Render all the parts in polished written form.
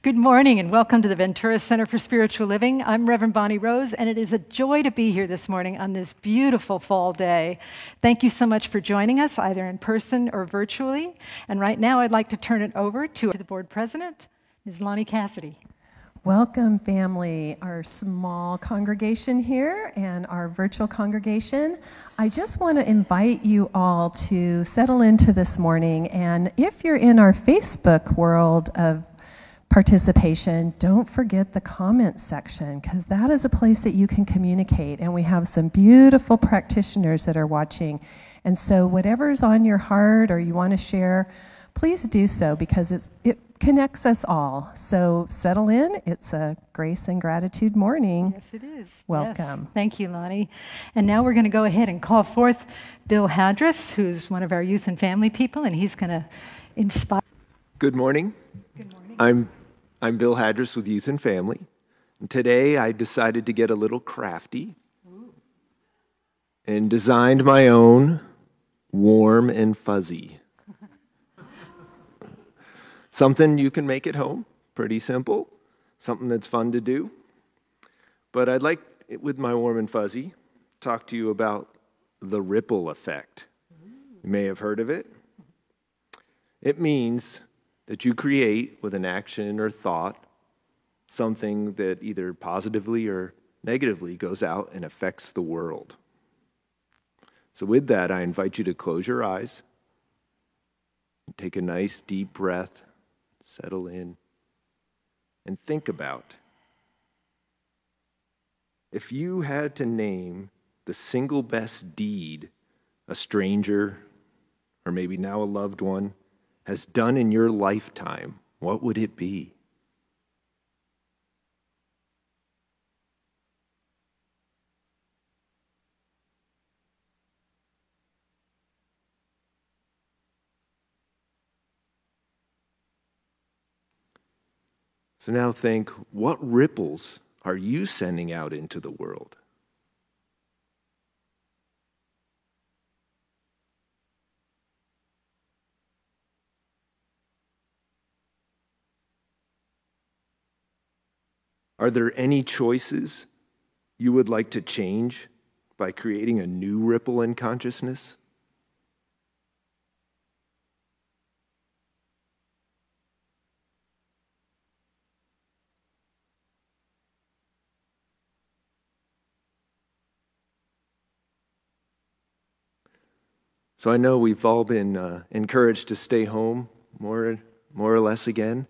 Good morning and welcome to the Ventura Center for Spiritual Living. I'm Reverend Bonnie Rose, and it is a joy to be here this morning on this beautiful fall day. Thank you so much for joining us, either in person or virtually. And right now, I'd like to turn it over to the board president, Ms. Lonnie Cassidy. Welcome, family, our small congregation here and our virtual congregation. I just want to invite you all to settle into this morning. And if you're in our Facebook world of participation, don't forget the comments section, because that is a place that you can communicate. And we have some beautiful practitioners that are watching. And so whatever's on your heart or you want to share, please do so, because it connects us all. So settle in. It's a grace and gratitude morning. Yes, it is. Welcome. Yes. Thank you, Lonnie. And now we're going to go ahead and call forth Bill Hadris, who's one of our youth and family people, and he's going to inspire. Good morning. Good morning. I'm Bill Hadris with Youth and Family. And today I decided to get a little crafty and designed my own warm and fuzzy. Something you can make at home, pretty simple, something that's fun to do. But I'd like, with my warm and fuzzy, talk to you about the ripple effect. You may have heard of it. It means that you create with an action or thought something that either positively or negatively goes out and affects the world. So with that, I invite you to close your eyes, take a nice deep breath, settle in, and think about if you had to name the single best deed a stranger, or maybe now a loved one, has done in your lifetime, what would it be? So now think, what ripples are you sending out into the world? Are there any choices you would like to change by creating a new ripple in consciousness? So I know we've all been encouraged to stay home more or less again.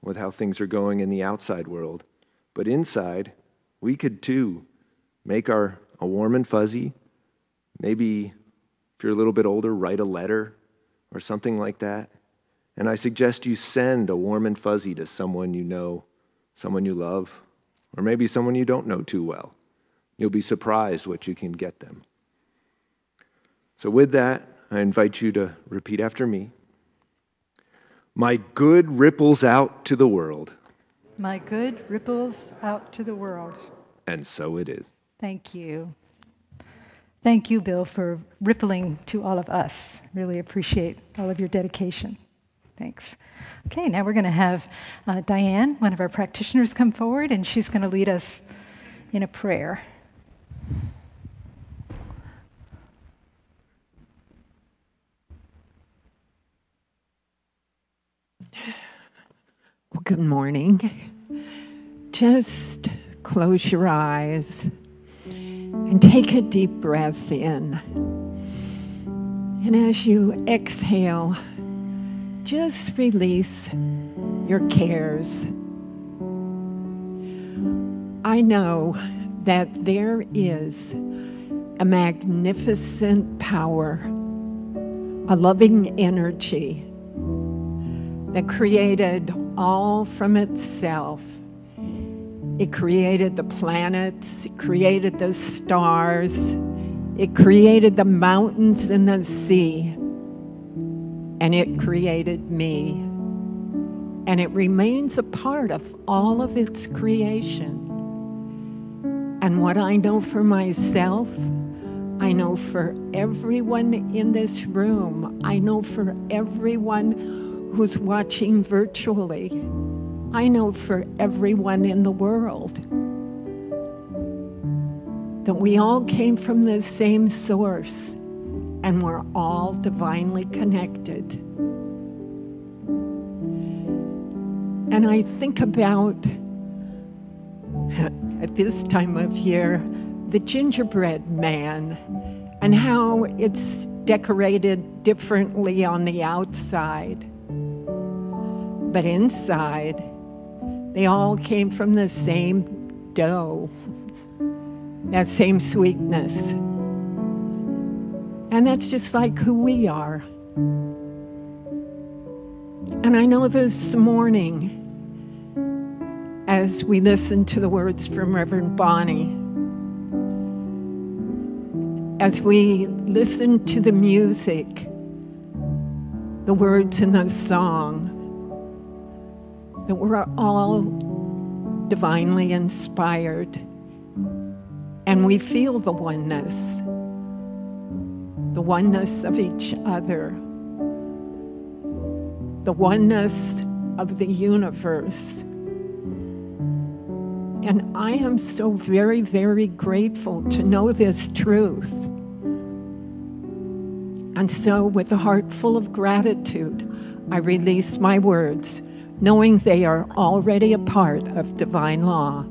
With how things are going in the outside world. But inside, we could too make a warm and fuzzy. Maybe if you're a little bit older, write a letter or something like that. And I suggest you send a warm and fuzzy to someone you know, someone you love, or maybe someone you don't know too well. You'll be surprised what you can get them. So with that, I invite you to repeat after me. My good ripples out to the world. My good ripples out to the world. And so it is. Thank you. Thank you, Bill, for rippling to all of us. Really appreciate all of your dedication. Thanks. Okay, now we're going to have Diane, one of our practitioners, come forward, and she's going to lead us in a prayer. Well, good morning. Just close your eyes and take a deep breath in. And as you exhale, just release your cares. I know that there is a magnificent power, a loving energy that created all from itself. It created the planets, it created the stars, it created the mountains and the sea, and it created me. And it remains a part of all of its creation. And what I know for myself, I know for everyone in this room, I know for everyone who's watching virtually. I know for everyone in the world that we all came from the same source and we're all divinely connected. And I think about, at this time of year, the gingerbread man and how it's decorated differently on the outside. But inside, they all came from the same dough, that same sweetness. And that's just like who we are. And I know this morning, as we listen to the words from Reverend Bonnie, as we listen to the music, the words in the song, that we're all divinely inspired, and we feel the oneness of each other, the oneness of the universe. And I am so very, very grateful to know this truth. And so, with a heart full of gratitude, I release my words, knowing they are already a part of divine law.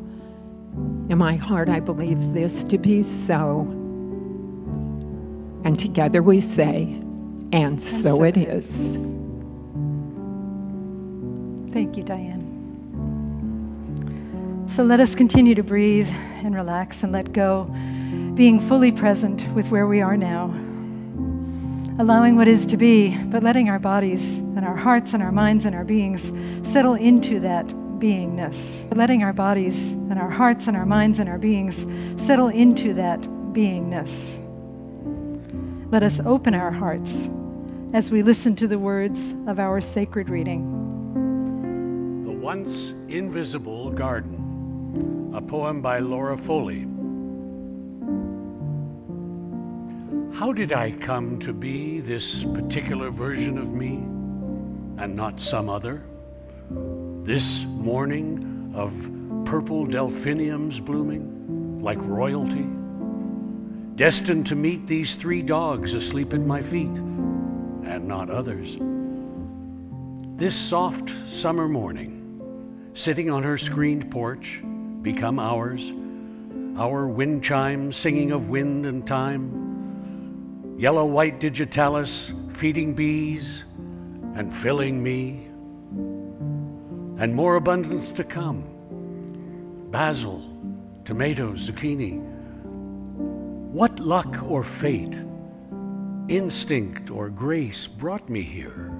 In my heart, I believe this to be so. And together we say, and so it is. Thank you, Diane. So let us continue to breathe and relax and let go, being fully present with where we are now, allowing what is to be, but letting our bodies and our hearts and our minds and our beings settle into that beingness. Letting our bodies and our hearts and our minds and our beings settle into that beingness. Let us open our hearts as we listen to the words of our sacred reading. The Once Invisible Garden, a poem by Laura Foley. How did I come to be this particular version of me and not some other? This morning of purple delphiniums blooming like royalty, destined to meet these 3 dogs asleep at my feet and not others. This soft summer morning, sitting on her screened porch, become ours, our wind chimes singing of wind and time, yellow-white digitalis feeding bees and filling me, and more abundance to come. Basil, tomatoes, zucchini. What luck or fate, instinct or grace brought me here?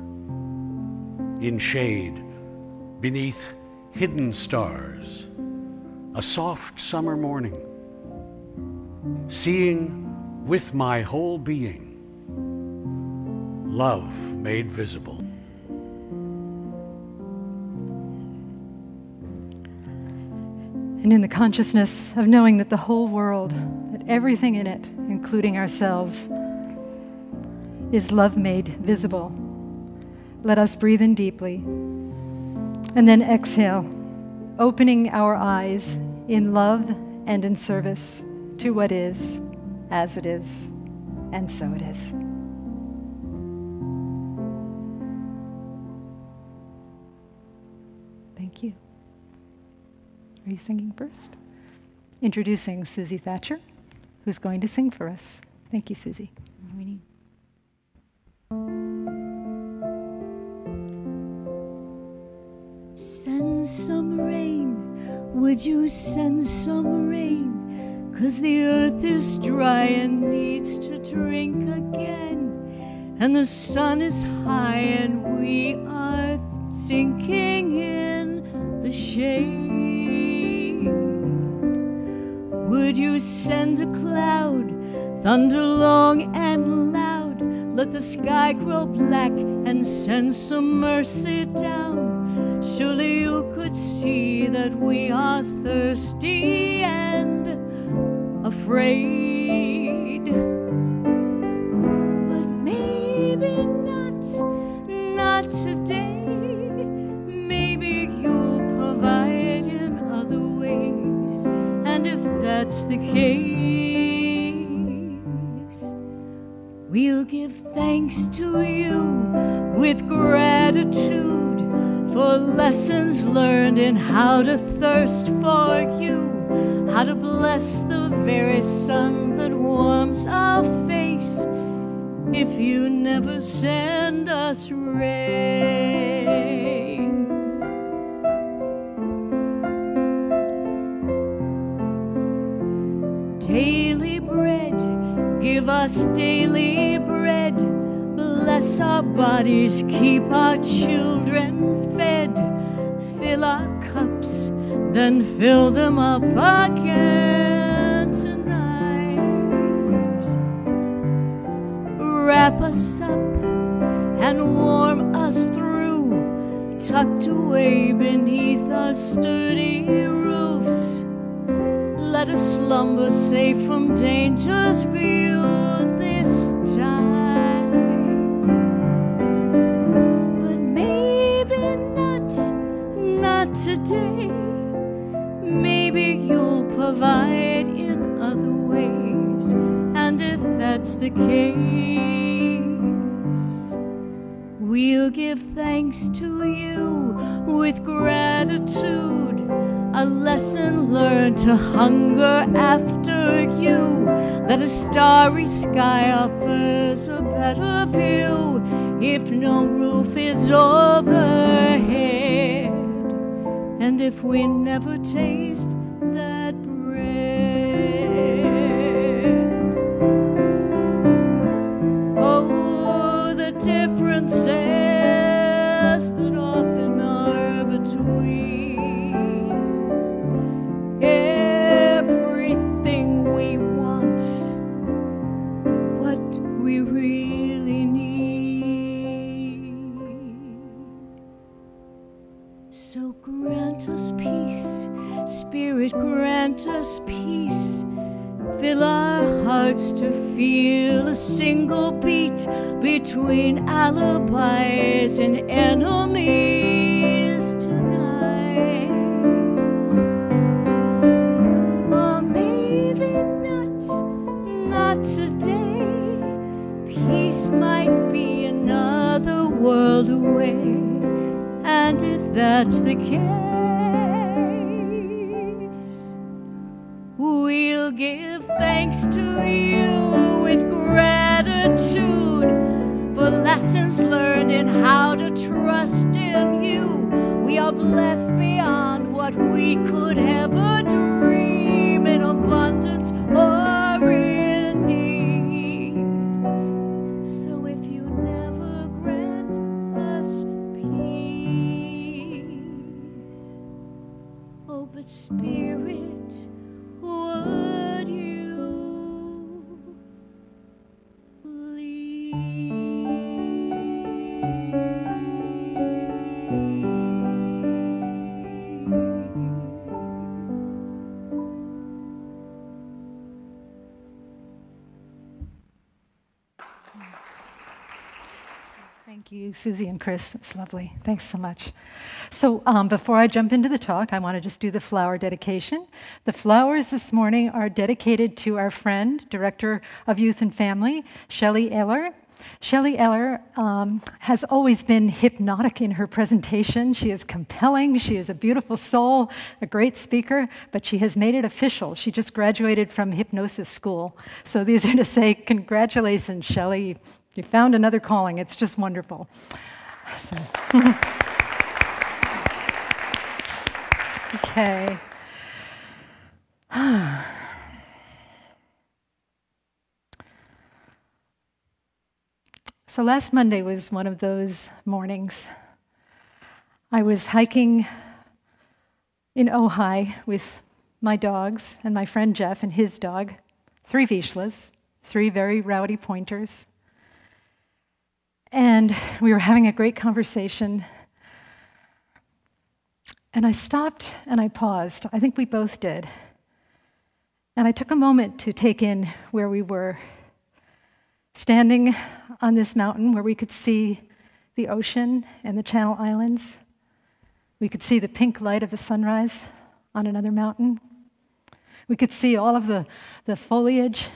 In shade, beneath hidden stars, a soft summer morning, seeing with my whole being, love made visible. And in the consciousness of knowing that the whole world, that everything in it, including ourselves, is love made visible, let us breathe in deeply and then exhale, opening our eyes in love and in service to what is, as it is, and so it is. Thank you. Are you singing first? Introducing Susie Thatcher, who's going to sing for us. Thank you, Susie. Send some rain, would you send some rain? 'Cause the earth is dry and needs to drink again. And the sun is high and we are sinking in the shade. Would you send a cloud, thunder long and loud? Let the sky grow black and send some mercy down. Surely you could see that we are thirsty and afraid. But maybe not today. And if that's the case, we'll give thanks to you with gratitude for lessons learned in how to thirst for you, how to bless the very sun that warms our face if you never send us rain. Daily bread, give us daily bread. Bless our bodies, keep our children fed. Fill our cups, then fill them up again tonight. Wrap us up and warm us through, tucked away beneath our sturdy roofs. Let us slumber safe from danger's view this time. But maybe not today. Maybe you'll provide in other ways. And if that's the case, we'll give thanks to you with gratitude. A lesson learned to hunger after you, that a starry sky offers a better view if no roof is overhead, and if we never taste that bread. Oh, the differences that often are between everything we want, what we really need. So grant us peace, Spirit, grant us peace. Fill our hearts to feel a single beat between alibis and enemies tonight. Or maybe not today. Peace might be another world away. And if that's the case, we'll give thanks to you with gratitude for lessons learned in how to trust in you. We are blessed beyond what we could ever dream, in abundance or in need. So if you never grant us peace, oh, but Spirit, would you please? Thank you, Susie and Chris. It's lovely. Thanks so much. So before I jump into the talk, I want to just do the flower dedication. The flowers this morning are dedicated to our friend, Director of Youth and Family, Shelley Eller. Shelley Eller has always been hypnotic in her presentation. She is compelling. She is a beautiful soul, a great speaker, but she has made it official. She just graduated from hypnosis school. So these are to say, congratulations, Shelley. You found another calling. It's just wonderful. So. Okay. So last Monday was one of those mornings. I was hiking in Ojai with my dogs and my friend Jeff and his dog, 3 Vizslas, 3 very rowdy pointers. And we were having a great conversation. And I stopped and I paused. I think we both did. And I took a moment to take in where we were, standing on this mountain where we could see the ocean and the Channel Islands. We could see the pink light of the sunrise on another mountain. We could see all of the foliage.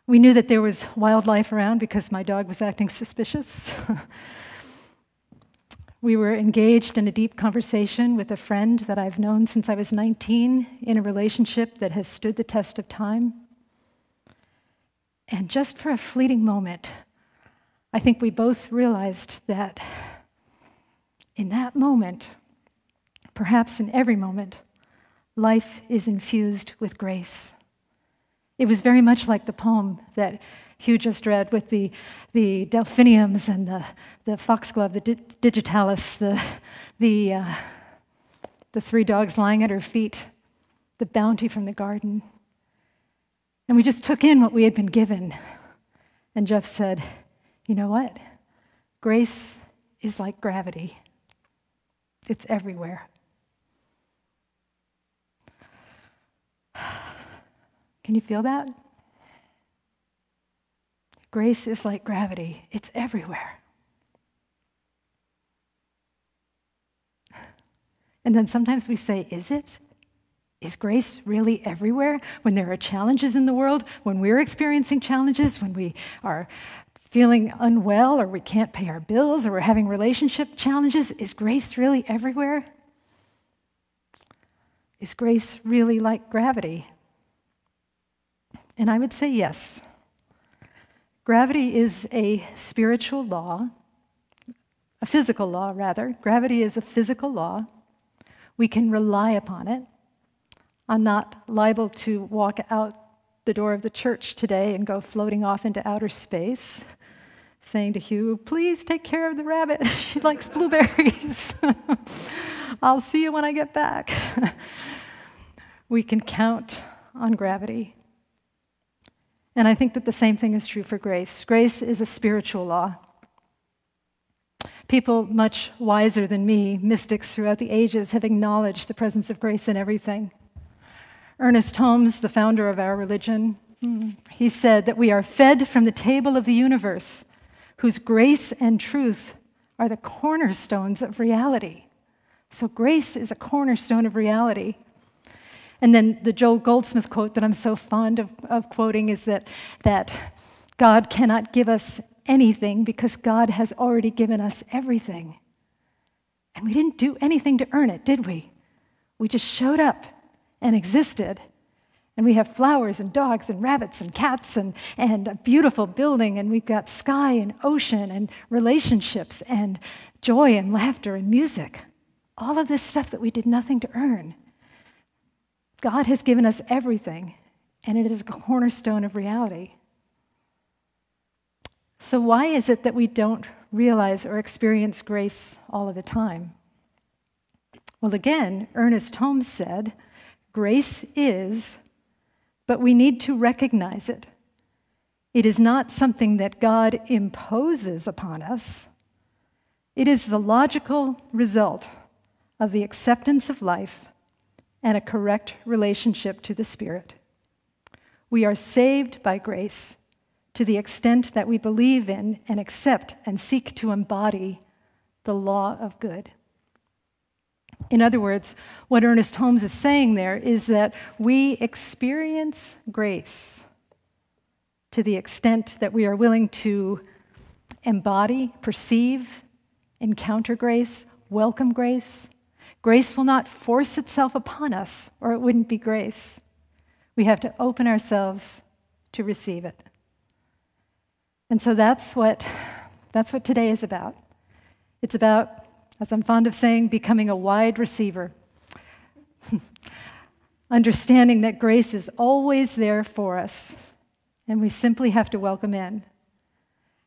We knew that there was wildlife around because my dog was acting suspicious. We were engaged in a deep conversation with a friend that I've known since I was 19 in a relationship that has stood the test of time. And just for a fleeting moment, I think we both realized that in that moment, perhaps in every moment, life is infused with grace. It was very much like the poem that Hugh just read with the delphiniums and the foxglove, the digitalis, the three dogs lying at her feet, the bounty from the garden. And we just took in what we had been given. And Jeff said, you know what? Grace is like gravity. It's everywhere. Can you feel that? Grace is like gravity. It's everywhere. And then sometimes we say, is it? Is grace really everywhere? When there are challenges in the world, when we're experiencing challenges, when we are feeling unwell or we can't pay our bills or we're having relationship challenges, is grace really everywhere? Is grace really like gravity? And I would say yes. Gravity is a spiritual law, a physical law rather. Gravity is a physical law. We can rely upon it. I'm not liable to walk out the door of the church today and go floating off into outer space, saying to Hugh, please take care of the rabbit. She likes blueberries. I'll see you when I get back. We can count on gravity. And I think that the same thing is true for grace. Grace is a spiritual law. People much wiser than me, mystics throughout the ages, have acknowledged the presence of grace in everything. Ernest Holmes, the founder of our religion, he said that we are fed from the table of the universe, whose grace and truth are the cornerstones of reality. So grace is a cornerstone of reality. And then the Joel Goldsmith quote that I'm so fond of quoting is that God cannot give us anything because God has already given us everything. And we didn't do anything to earn it, did we? We just showed up and existed. And we have flowers and dogs and rabbits and cats and a beautiful building, and we've got sky and ocean and relationships and joy and laughter and music. All of this stuff that we did nothing to earn. God has given us everything, and it is a cornerstone of reality. So why is it that we don't realize or experience grace all of the time? Well, again, Ernest Holmes said, grace is, but we need to recognize it. It is not something that God imposes upon us. It is the logical result of the acceptance of life and a correct relationship to the Spirit. We are saved by grace to the extent that we believe in and accept and seek to embody the law of good. In other words, what Ernest Holmes is saying there is that we experience grace to the extent that we are willing to embody, perceive, encounter grace, welcome grace. Grace will not force itself upon us, or it wouldn't be grace. We have to open ourselves to receive it. And so that's what today is about. It's about, as I'm fond of saying, becoming a wide receiver. Understanding that grace is always there for us, and we simply have to welcome in.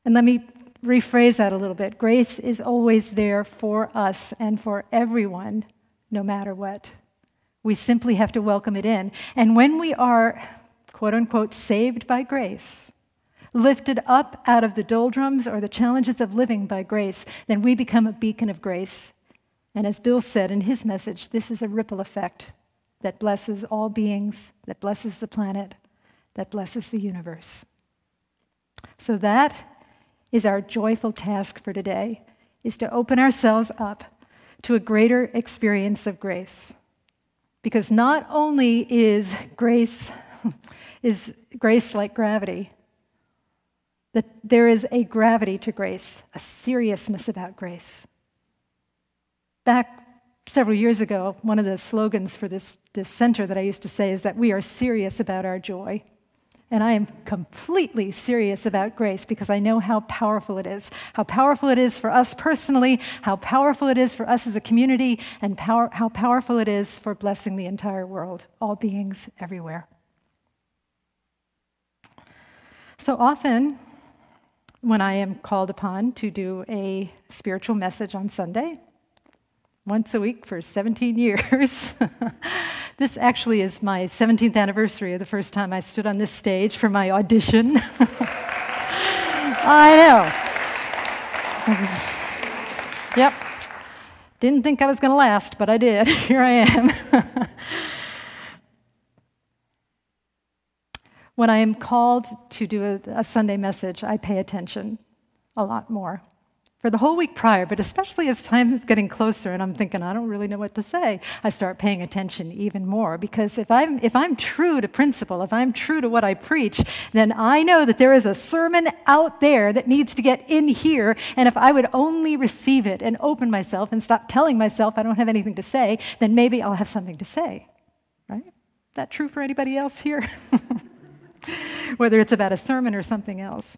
And let me rephrase that a little bit. Grace is always there for us and for everyone, no matter what. We simply have to welcome it in. And when we are, quote unquote, saved by grace, lifted up out of the doldrums or the challenges of living by grace, then we become a beacon of grace. And as Bill said in his message, this is a ripple effect that blesses all beings, that blesses the planet, that blesses the universe. So that is our joyful task for today, is to open ourselves up to a greater experience of grace. Because not only is grace like gravity, that there is a gravity to grace, a seriousness about grace. Back several years ago, one of the slogans for this center that I used to say is that we are serious about our joy. And I am completely serious about grace because I know how powerful it is for us personally, how powerful it is for us as a community, and how powerful it is for blessing the entire world, all beings everywhere. So often, when I am called upon to do a spiritual message on Sunday, once a week for 17 years. This actually is my 17th anniversary of the first time I stood on this stage for my audition. I know. Yep. Didn't think I was going to last, but I did. Here I am. When I am called to do a Sunday message, I pay attention a lot more. For the whole week prior, but especially as time is getting closer and I'm thinking, I don't really know what to say, I start paying attention even more. Because if I'm true to principle, if I'm true to what I preach, then I know that there is a sermon out there that needs to get in here, and if I would only receive it and open myself and stop telling myself I don't have anything to say, then maybe I'll have something to say, right? Is that true for anybody else here? Whether it's about a sermon or something else.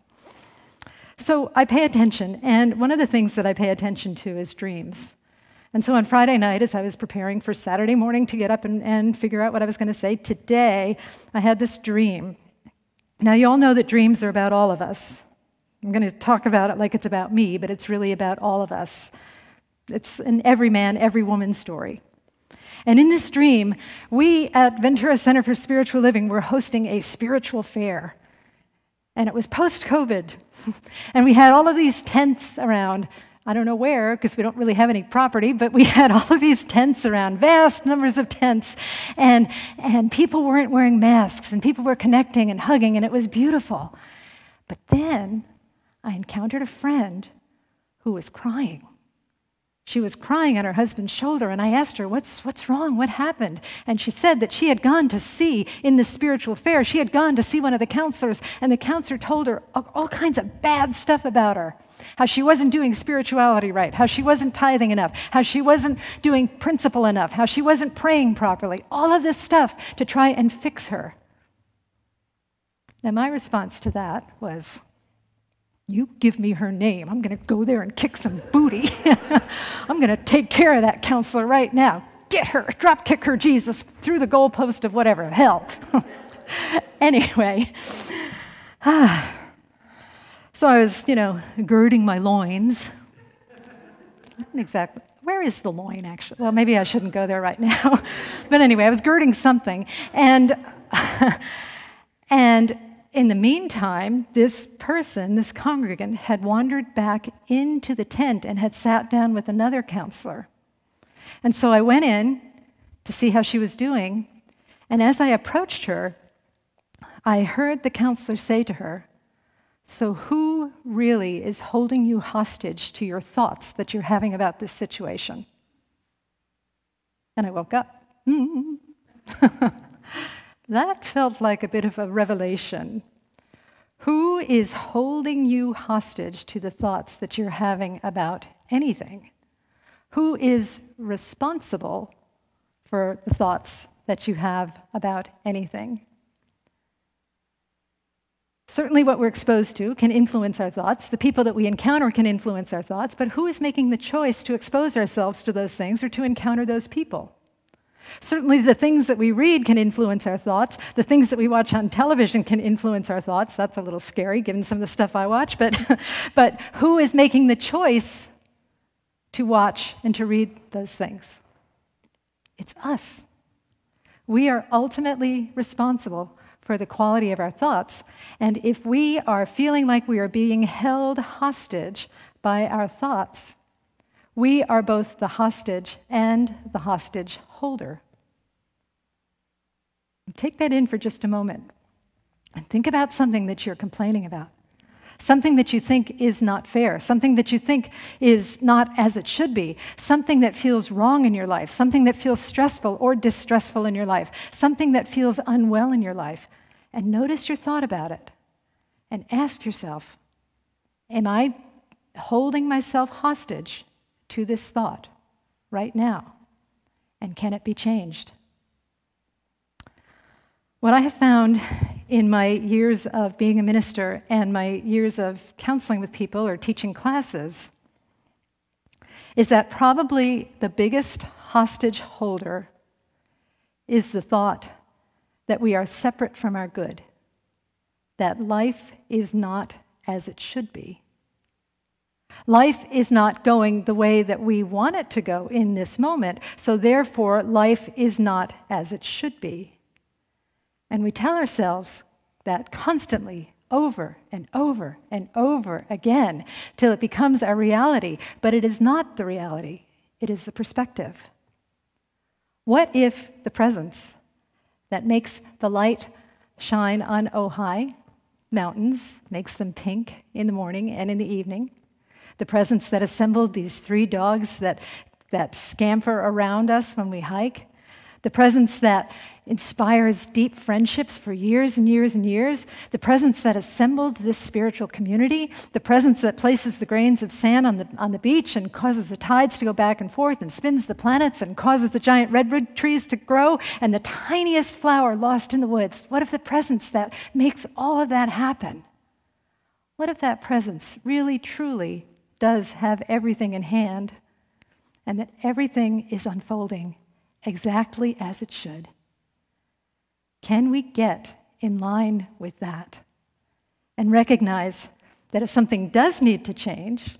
So I pay attention, and one of the things that I pay attention to is dreams. And so on Friday night, as I was preparing for Saturday morning to get up and figure out what I was going to say, today I had this dream. Now, you all know that dreams are about all of us. I'm going to talk about it like it's about me, but it's really about all of us. It's an every man, every woman story. And in this dream, we at Ventura Center for Spiritual Living were hosting a spiritual fair. And it was post-COVID. And we had all of these tents around. I don't know where, because we don't really have any property, but we had all of these tents around, vast numbers of tents. And people weren't wearing masks, and people were connecting and hugging, and it was beautiful. But then I encountered a friend who was crying. She was crying on her husband's shoulder, and I asked her, what's wrong? What happened? And she said that she had gone to see, in the spiritual fair, she had gone to see one of the counselors, and the counselor told her all kinds of bad stuff about her. How she wasn't doing spirituality right, how she wasn't tithing enough, how she wasn't doing principle enough, how she wasn't praying properly, all of this stuff to try and fix her. Now, my response to that was, you give me her name. I'm going to go there and kick some booty. I'm going to take care of that counselor right now. Get her, drop kick her, Jesus, through the goalpost of whatever, hell. Anyway, so I was, girding my loins. Exactly. Where is the loin, actually? Well, maybe I shouldn't go there right now. But anyway, I was girding something. And in the meantime, this person, this congregant, had wandered back into the tent and had sat down with another counselor. And so I went in to see how she was doing, and as I approached her, I heard the counselor say to her, "So who really is holding you hostage to your thoughts that you're having about this situation?" And I woke up. That felt like a bit of a revelation. Who is holding you hostage to the thoughts that you're having about anything? Who is responsible for the thoughts that you have about anything? Certainly what we're exposed to can influence our thoughts. The people that we encounter can influence our thoughts, but who is making the choice to expose ourselves to those things or to encounter those people? Certainly the things that we read can influence our thoughts. The things that we watch on television can influence our thoughts. That's a little scary, given some of the stuff I watch. But who is making the choice to watch and to read those things? It's us. We are ultimately responsible for the quality of our thoughts. And if we are feeling like we are being held hostage by our thoughts, we are both the hostage and the hostage holder. Take that in for just a moment and think about something that you're complaining about, something that you think is not fair, something that you think is not as it should be, something that feels wrong in your life, something that feels stressful or distressful in your life, something that feels unwell in your life, and notice your thought about it. And ask yourself, am I holding myself hostage to this thought right now? And can it be changed? What I have found in my years of being a minister and my years of counseling with people or teaching classes is that probably the biggest hostage holder is the thought that we are separate from our good, that life is not as it should be. Life is not going the way that we want it to go in this moment, so therefore life is not as it should be. And we tell ourselves that constantly, over and over and over again, till it becomes our reality. But it is not the reality, it is the perspective. What if the presence that makes the light shine on Ojai mountains, makes them pink in the morning and in the evening, the presence that assembled these 3 dogs that scamper around us when we hike, the presence that inspires deep friendships for years and years and years, the presence that assembled this spiritual community, the presence that places the grains of sand on the beach and causes the tides to go back and forth and spins the planets and causes the giant redwood trees to grow and the tiniest flower lost in the woods. What if the presence that makes all of that happen? What if that presence really, truly does have everything in hand and that everything is unfolding exactly as it should? Can we get in line with that and recognize that if something does need to change,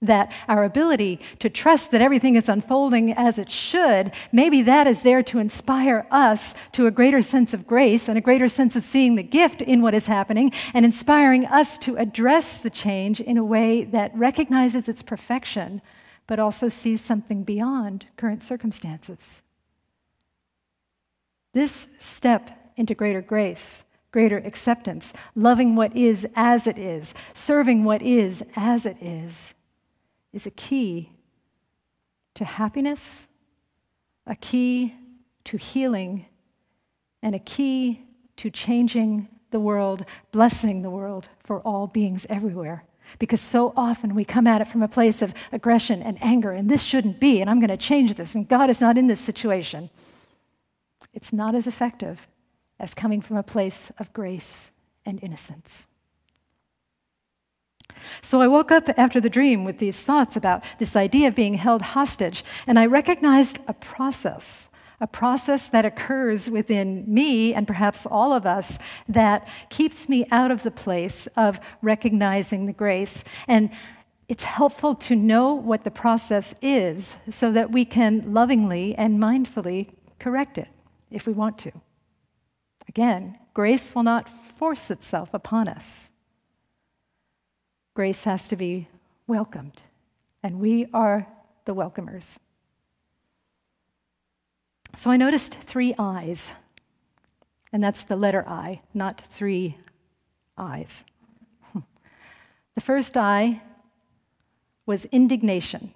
that our ability to trust that everything is unfolding as it should, maybe that is there to inspire us to a greater sense of grace and a greater sense of seeing the gift in what is happening and inspiring us to address the change in a way that recognizes its perfection but also sees something beyond current circumstances. This step into greater grace, greater acceptance, loving what is as it is, serving what is as it is a key to happiness, a key to healing, and a key to changing the world, blessing the world for all beings everywhere. Because so often we come at it from a place of aggression and anger, and this shouldn't be, and I'm going to change this, and God is not in this situation. It's not as effective as coming from a place of grace and innocence. So I woke up after the dream with these thoughts about this idea of being held hostage, and I recognized a process that occurs within me and perhaps all of us that keeps me out of the place of recognizing the grace. And it's helpful to know what the process is so that we can lovingly and mindfully correct it if we want to. Again, grace will not force itself upon us. Grace has to be welcomed, and we are the welcomers. So I noticed 3 eyes, and that's the letter I, not 3 eyes. The first eye was indignation.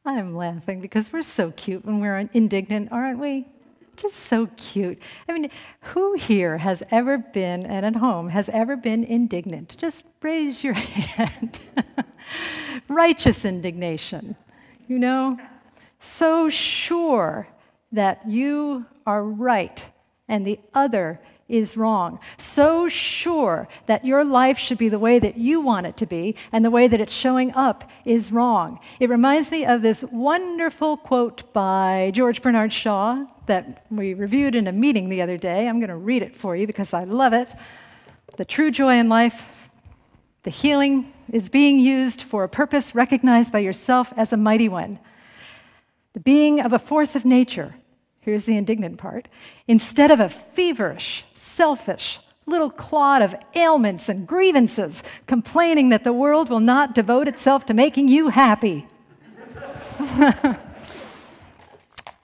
I'm laughing because we're so cute when we're indignant, aren't we? Just so cute. I mean, who here has ever been, and at home, has ever been indignant? Just raise your hand. Righteous indignation, you know? So sure that you are right and the other is wrong. So sure that your life should be the way that you want it to be and the way that it's showing up is wrong. It reminds me of this wonderful quote by George Bernard Shaw that we reviewed in a meeting the other day. I'm going to read it for you because I love it. The true joy in life, the healing, is being used for a purpose recognized by yourself as a mighty one. The being of a force of nature, here's the indignant part, instead of a feverish, selfish, little clod of ailments and grievances, complaining that the world will not devote itself to making you happy.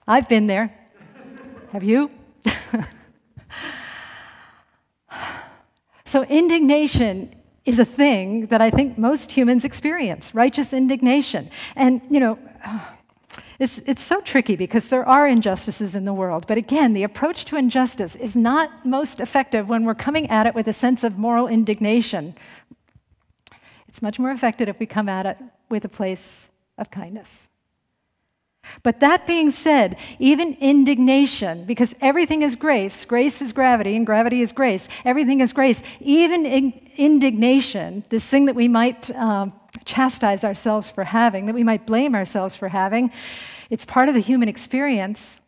I've been there. Have you? So indignation is a thing that I think most humans experience, righteous indignation. And, it's so tricky because there are injustices in the world. But again, the approach to injustice is not most effective when we're coming at it with a sense of moral indignation. It's much more effective if we come at it with a place of kindness. But that being said, even indignation, because everything is grace, grace is gravity, and gravity is grace, everything is grace, even indignation, this thing that we might chastise ourselves for having, that we might blame ourselves for having, it's part of the human experience,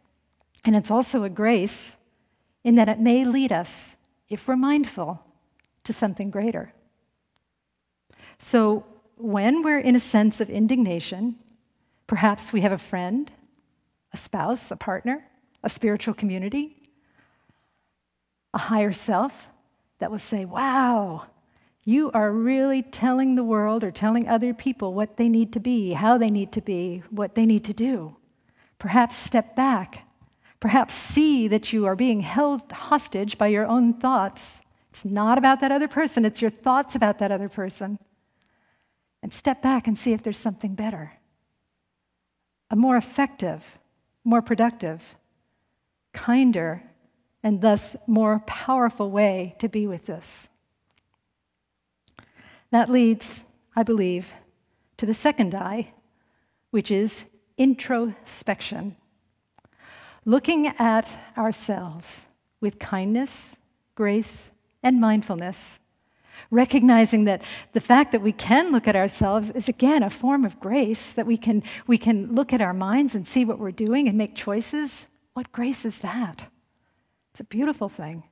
and it's also a grace in that it may lead us, if we're mindful, to something greater. So when we're in a sense of indignation, perhaps we have a friend, a spouse, a partner, a spiritual community, a higher self that will say, wow, you are really telling the world or telling other people what they need to be, how they need to be, what they need to do. Perhaps step back. Perhaps see that you are being held hostage by your own thoughts. It's not about that other person, it's your thoughts about that other person. And step back and see if there's something better. A more effective, more productive, kinder, and thus more powerful way to be with this. That leads, I believe, to the second I, which is introspection. Looking at ourselves with kindness, grace, and mindfulness, recognizing that the fact that we can look at ourselves is, again, a form of grace, that we can look at our minds and see what we're doing and make choices. What grace is that? It's a beautiful thing.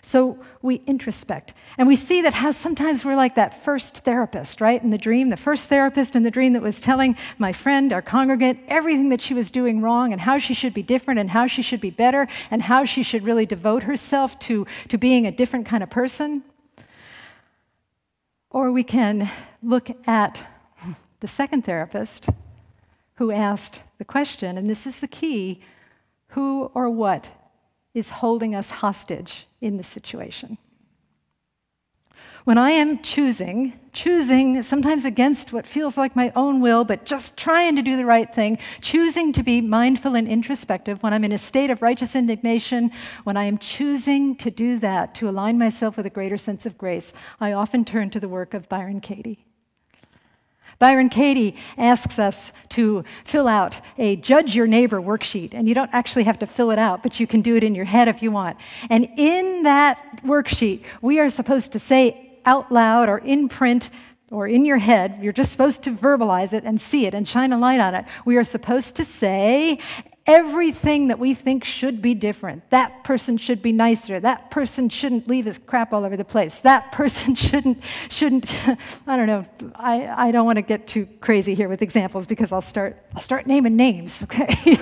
So we introspect, and we see that how sometimes we're like that first therapist, right? In the dream, the first therapist in the dream that was telling my friend, our congregant, everything that she was doing wrong and how she should be different and how she should be better and how she should really devote herself to being a different kind of person. Or we can look at the second therapist who asked the question, and this is the key, who or what is holding us hostage in this situation? When I am choosing sometimes against what feels like my own will, but just trying to do the right thing, choosing to be mindful and introspective, when I'm in a state of righteous indignation, when I am choosing to do that, to align myself with a greater sense of grace, I often turn to the work of Byron Katie. Byron Katie asks us to fill out a Judge Your Neighbor worksheet, and you don't actually have to fill it out, but you can do it in your head if you want. And in that worksheet, we are supposed to say out loud or in print or in your head, you're just supposed to verbalize it and see it and shine a light on it. We are supposed to say everything that we think should be different. That person should be nicer. That person shouldn't leave his crap all over the place. That person shouldn't, I don't know, I don't want to get too crazy here with examples because I'll start naming names, okay?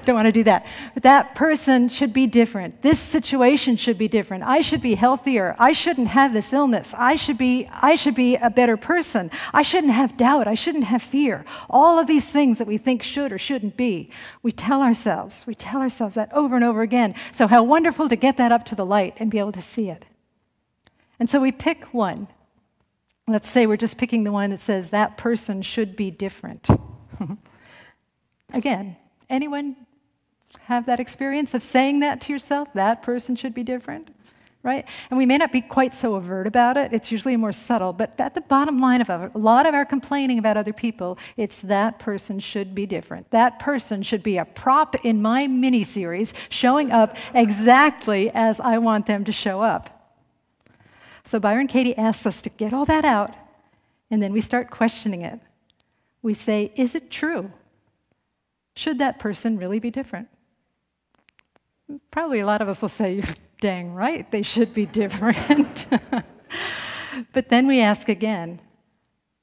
Don't want to do that. But that person should be different. This situation should be different. I should be healthier. I shouldn't have this illness. I should be a better person. I shouldn't have doubt. I shouldn't have fear. All of these things that we think should or shouldn't be. We tell ourselves that over and over again. So how wonderful to get that up to the light and be able to see it. And so we pick one. Let's say we're just picking the one that says that person should be different. Again, anyone have that experience of saying that to yourself? That person should be different? Right? And we may not be quite so overt about it. It's usually more subtle. But at the bottom line of a lot of our complaining about other people, it's that person should be different. That person should be a prop in my mini-series showing up exactly as I want them to show up. So Byron Katie asks us to get all that out, and then we start questioning it. We say, is it true? Should that person really be different? Probably a lot of us will say, you're dang right, they should be different. But then we ask again,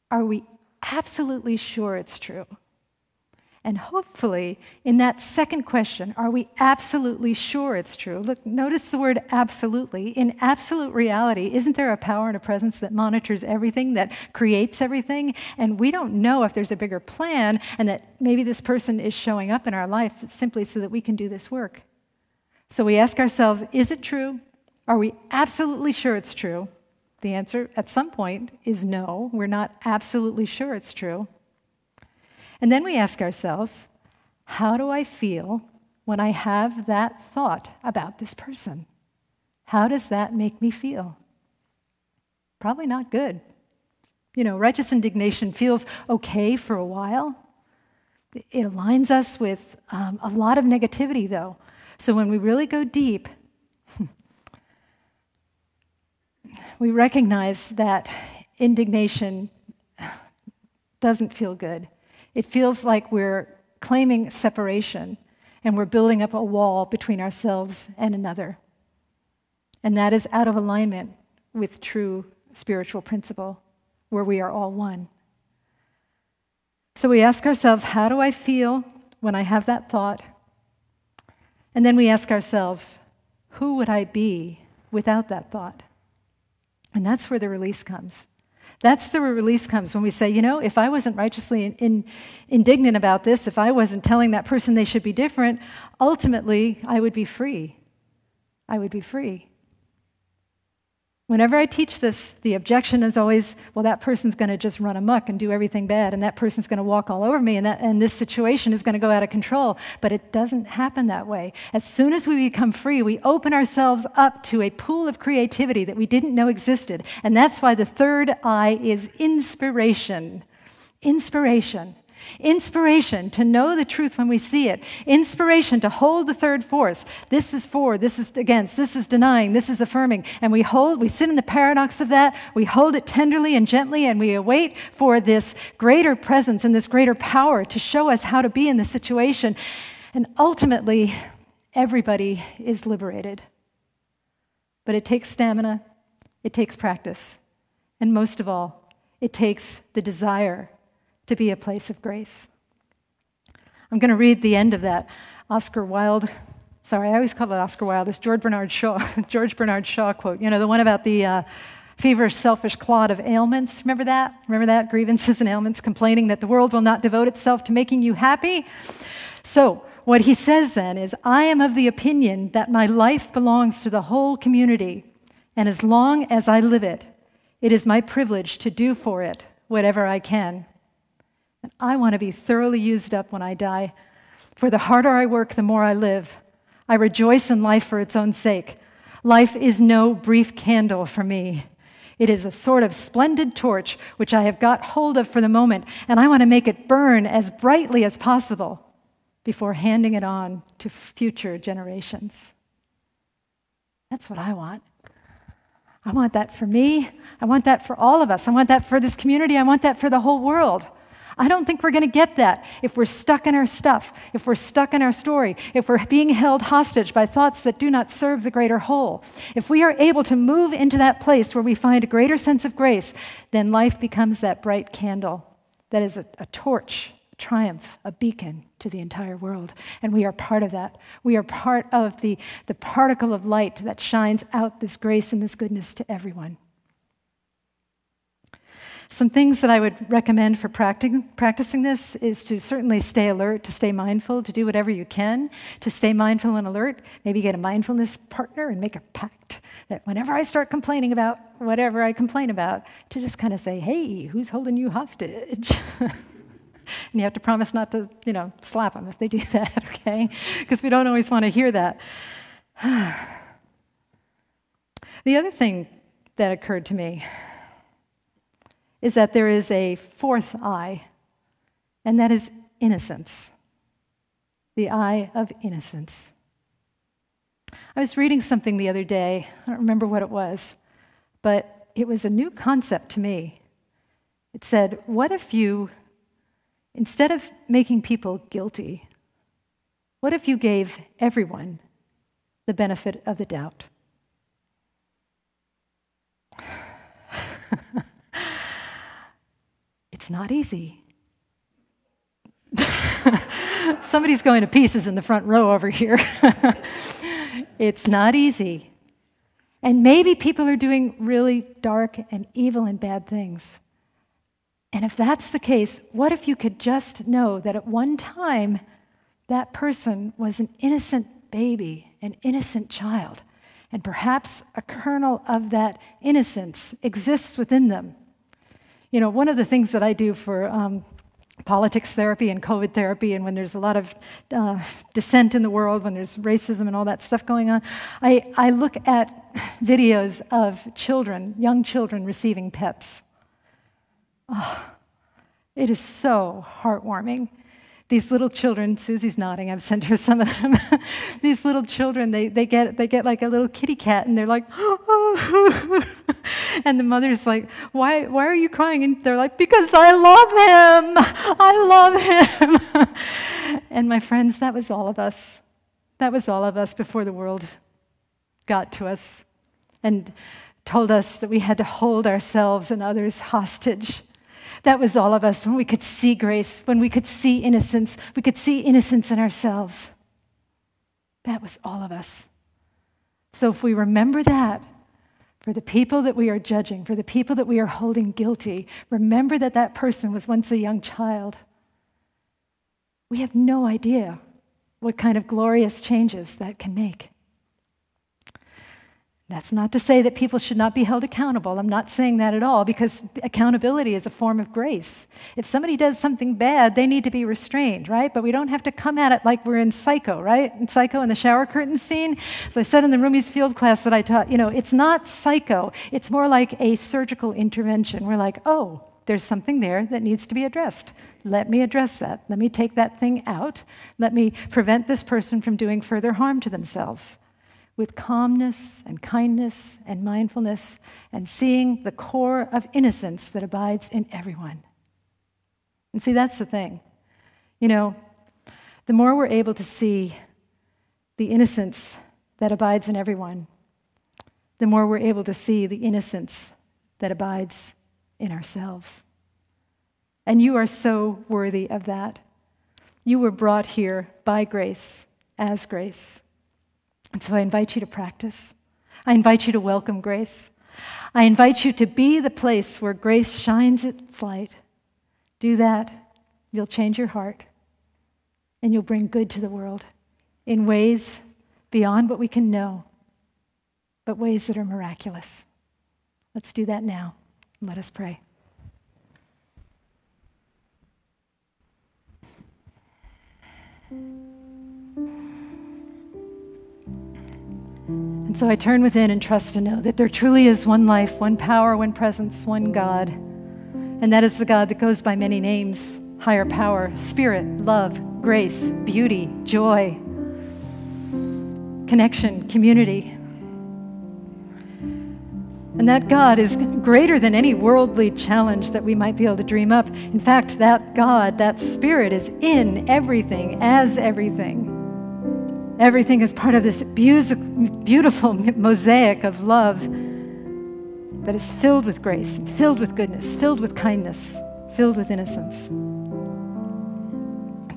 are we absolutely sure it's true? And hopefully, in that second question, are we absolutely sure it's true? Look, notice the word absolutely. In absolute reality, isn't there a power and a presence that monitors everything, that creates everything? And we don't know if there's a bigger plan and that maybe this person is showing up in our life simply so that we can do this work. So we ask ourselves, is it true? Are we absolutely sure it's true? The answer at some point is no. We're not absolutely sure it's true. And then we ask ourselves, how do I feel when I have that thought about this person? How does that make me feel? Probably not good. You know, righteous indignation feels okay for a while. It aligns us with a lot of negativity, though. So when we really go deep, we recognize that indignation doesn't feel good. It feels like we're claiming separation and we're building up a wall between ourselves and another. And that is out of alignment with true spiritual principle, where we are all one. So we ask ourselves, how do I feel when I have that thought? And then we ask ourselves, who would I be without that thought? And that's where the release comes. That's the release comes when we say, you know, if I wasn't righteously indignant about this, if I wasn't telling that person they should be different, ultimately I would be free. I would be free. Whenever I teach this, the objection is always, well, that person's going to just run amok and do everything bad, and that person's going to walk all over me, and this situation is going to go out of control. But it doesn't happen that way. As soon as we become free, we open ourselves up to a pool of creativity that we didn't know existed. And that's why the third I is inspiration. Inspiration. Inspiration to know the truth when we see it. Inspiration to hold the third force. This is for, this is against, this is denying, this is affirming. And we sit in the paradox of that, we hold it tenderly and gently, and we await for this greater presence and this greater power to show us how to be in the situation. And ultimately, everybody is liberated. But it takes stamina, it takes practice, and most of all, it takes the desire to be a place of grace. I'm going to read the end of that Oscar Wilde, I always call it Oscar Wilde, this George Bernard Shaw quote, you know, the one about the feverish, selfish clod of ailments. Remember that? Remember that? Grievances and ailments, complaining that the world will not devote itself to making you happy. So what he says then is, I am of the opinion that my life belongs to the whole community, and as long as I live it, it is my privilege to do for it whatever I can. And I want to be thoroughly used up when I die. For the harder I work, the more I live. I rejoice in life for its own sake. Life is no brief candle for me. It is a sort of splendid torch which I have got hold of for the moment, and I want to make it burn as brightly as possible before handing it on to future generations. That's what I want. I want that for me. I want that for all of us. I want that for this community. I want that for the whole world. I don't think we're going to get that if we're stuck in our stuff, if we're stuck in our story, if we're being held hostage by thoughts that do not serve the greater whole. If we are able to move into that place where we find a greater sense of grace, then life becomes that bright candle that is a torch, a triumph, a beacon to the entire world. And we are part of that. We are part of the particle of light that shines out this grace and this goodness to everyone. Some things that I would recommend for practicing this is to certainly stay alert, to stay mindful, to do whatever you can, to stay mindful and alert. Maybe get a mindfulness partner and make a pact that whenever I start complaining about whatever I complain about, to just kind of say, hey, who's holding you hostage? And you have to promise not to, slap them if they do that, okay? Because we don't always want to hear that. The other thing that occurred to me is that there is a fourth I, and that is innocence. The I of innocence. I was reading something the other day. I don't remember what it was, but it was a new concept to me. It said, what if you, instead of making people guilty, what if you gave everyone the benefit of the doubt? It's not easy. Somebody's going to pieces in the front row over here. It's not easy. And maybe people are doing really dark and evil and bad things. And if that's the case, what if you could just know that at one time that person was an innocent baby, an innocent child, And perhaps a kernel of that innocence exists within them. You know, one of the things that I do for politics therapy and COVID therapy, and when there's a lot of dissent in the world, when there's racism and all that stuff going on, I look at videos of children, young children receiving pets. Oh, it is so heartwarming. These little children, Susie's nodding, I've sent her some of them. These little children, they get like a little kitty cat, and they're like, oh. And the mother's like, why are you crying? And they're like, because I love him. And my friends, that was all of us. That was all of us before the world got to us and told us that we had to hold ourselves and others hostage. That was all of us when we could see grace, when we could see innocence. We could see innocence in ourselves. That was all of us. So if we remember that, for the people that we are judging, for the people that we are holding guilty, remember that that person was once a young child. We have no idea what kind of glorious changes that can make. That's not to say that people should not be held accountable. I'm not saying that at all, because accountability is a form of grace. If somebody does something bad, they need to be restrained, right? But we don't have to come at it like we're in Psycho, right? In Psycho, in the shower curtain scene. So I said in the Rumi's field class that I taught, you know, it's not Psycho. It's more like a surgical intervention. We're like, oh, there's something there that needs to be addressed. Let me address that. Let me take that thing out. Let me prevent this person from doing further harm to themselves. With calmness and kindness and mindfulness, and seeing the core of innocence that abides in everyone. And see, that's the thing. You know, the more we're able to see the innocence that abides in everyone, the more we're able to see the innocence that abides in ourselves. And you are so worthy of that. You were brought here by grace, as grace. And so I invite you to practice. I invite you to welcome grace. I invite you to be the place where grace shines its light. Do that, you'll change your heart, and you'll bring good to the world in ways beyond what we can know, but ways that are miraculous. Let's do that now. Let us pray. And so I turn within and trust to know that there truly is one life, one power, one presence, one God. And that is the God that goes by many names: higher power, spirit, love, grace, beauty, joy, connection, community. And that God is greater than any worldly challenge that we might be able to dream up. In fact, that God, that Spirit, is in everything, as everything. Everything is part of this beautiful mosaic of love that is filled with grace, filled with goodness, filled with kindness, filled with innocence.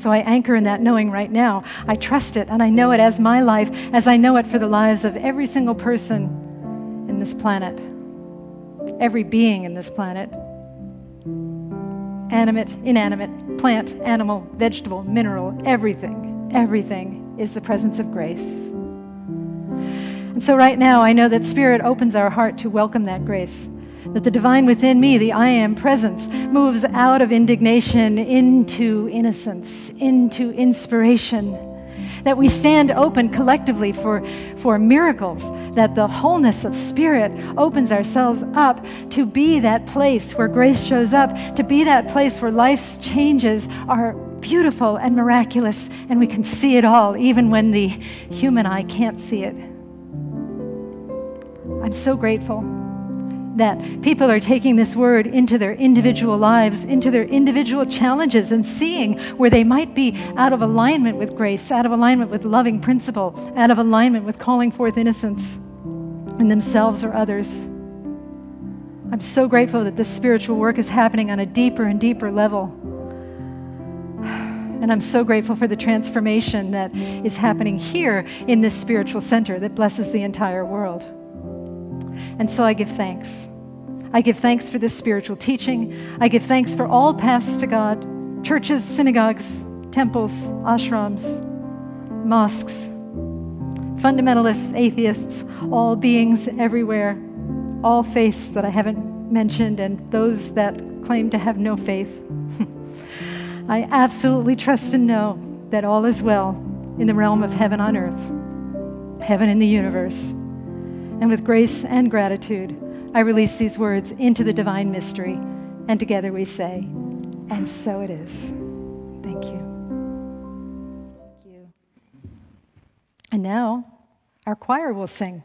So I anchor in that knowing right now. I trust it, and I know it as my life, as I know it for the lives of every single person in this planet, every being in this planet, animate, inanimate, plant, animal, vegetable, mineral, everything, everything is the presence of grace. And so right now, I know that Spirit opens our heart to welcome that grace, that the divine within me, the I Am presence, moves out of indignation into innocence, into inspiration, that we stand open collectively for miracles, that the wholeness of Spirit opens ourselves up to be that place where grace shows up, to be that place where life's changes are beautiful and miraculous, and we can see it all, even when the human eye can't see it. I'm so grateful that people are taking this word into their individual lives, into their individual challenges, and seeing where they might be out of alignment with grace, out of alignment with loving principle, out of alignment with calling forth innocence in themselves or others. I'm so grateful that this spiritual work is happening on a deeper and deeper level. And I'm so grateful for the transformation that is happening here in this spiritual center that blesses the entire world. And so I give thanks. I give thanks for this spiritual teaching. I give thanks for all paths to God, churches, synagogues, temples, ashrams, mosques, fundamentalists, atheists, all beings everywhere, all faiths that I haven't mentioned, and those that claim to have no faith. I absolutely trust and know that all is well in the realm of heaven on earth, heaven in the universe. And with grace and gratitude, I release these words into the divine mystery, and together we say, and so it is. Thank you. Thank you. And now, our choir will sing.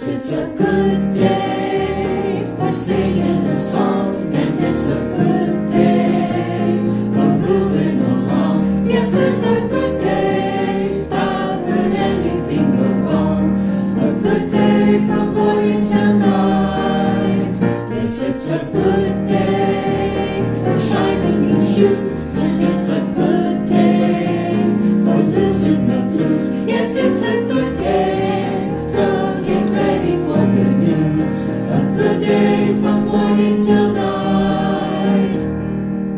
It's a good day for singing a song, and it's a good day for moving along. Yes, it's a good day, how could anything go wrong? A good day from morning till night. Yes, it's a good day for shining your shoes, and it's a good day for losing the blues. Yes, it's a good day, so good news, a good day from morning till night.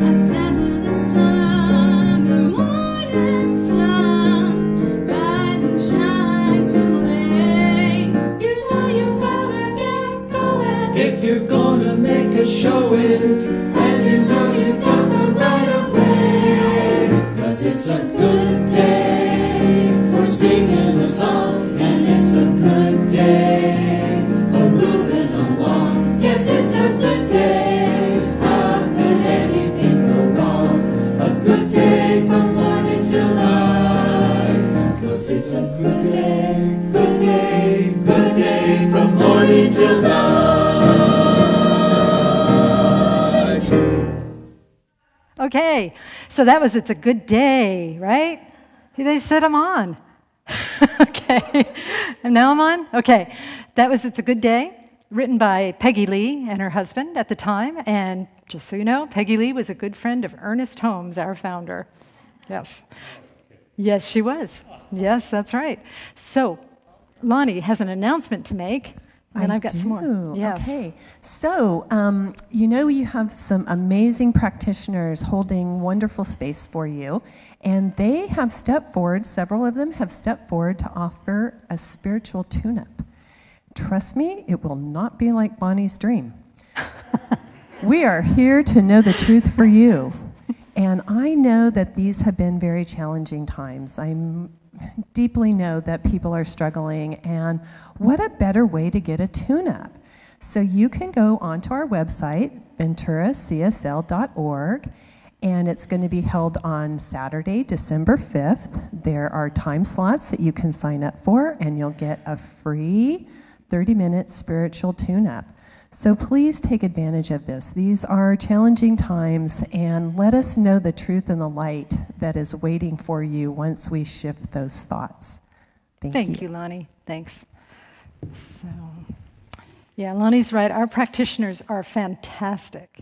I said to the sun, good morning sun, rise and shine today. You know you've got to get going if you're gonna make a showing, and you know you've got the right of way. 'Cause it's a good day for singing a song, and it's a good day moving along. Yes, it's a good day, how could anything go wrong? A good day from morning till night. 'Cause it's a good day, good day, good day from morning till night. Okay, so that was It's a Good Day, right? They said I'm on. Okay, and now I'm on? Okay, that was It's a Good Day, written by Peggy Lee and her husband at the time. And just so you know, Peggy Lee was a good friend of Ernest Holmes, our founder. Yes. Yes, she was. Yes, that's right. So, Lonnie has an announcement to make. And I've got some more. Yes. Okay. So, you know, you have some amazing practitioners holding wonderful space for you, and they have stepped forward, several of them have stepped forward to offer a spiritual tune-up. Trust me, it will not be like Bonnie's dream. We are here to know the truth for you. And I know that these have been very challenging times. I deeply know that people are struggling, and what a better way to get a tune-up. So you can go onto our website, VenturaCSL.org, and it's going to be held on Saturday, December 5th. There are time slots that you can sign up for, and you'll get a free 30-minute spiritual tune-up. So please take advantage of this. These are challenging times, and let us know the truth and the light that is waiting for you once we shift those thoughts. Thank you, Lonnie. Thanks. So, yeah, Lonnie's right. Our practitioners are fantastic.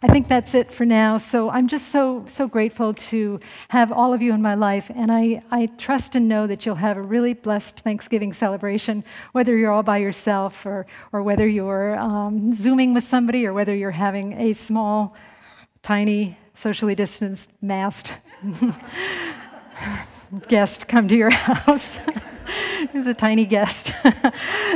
I think that's it for now. So I'm just so grateful to have all of you in my life, and I trust and know that you'll have a really blessed Thanksgiving celebration, whether you're all by yourself or whether you're Zooming with somebody, or whether you're having a small, tiny, socially distanced, masked guest come to your house. He's a tiny guest.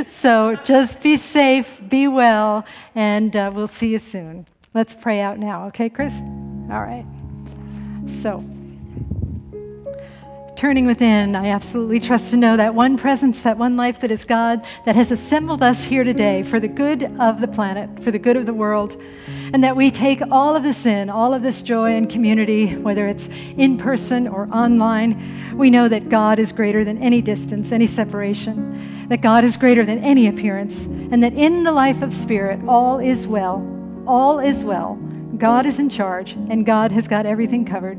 So just be safe, be well, and we'll see you soon. Let's pray out now, okay, Chris? All right. So, turning within, I absolutely trust to know that one presence, that one life that is God, that has assembled us here today for the good of the planet, for the good of the world, and that we take all of this in, all of this joy and community, whether it's in person or online. We know that God is greater than any distance, any separation, that God is greater than any appearance, and that in the life of spirit, all is well. All is well. God is in charge, and God has got everything covered.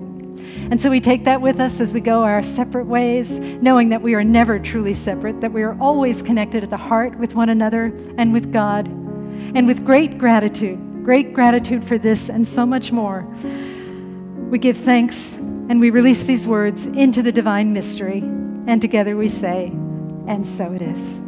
And so we take that with us as we go our separate ways, knowing that we are never truly separate, that we are always connected at the heart with one another and with God. And with great gratitude for this and so much more, we give thanks and we release these words into the divine mystery. And together we say, and so it is.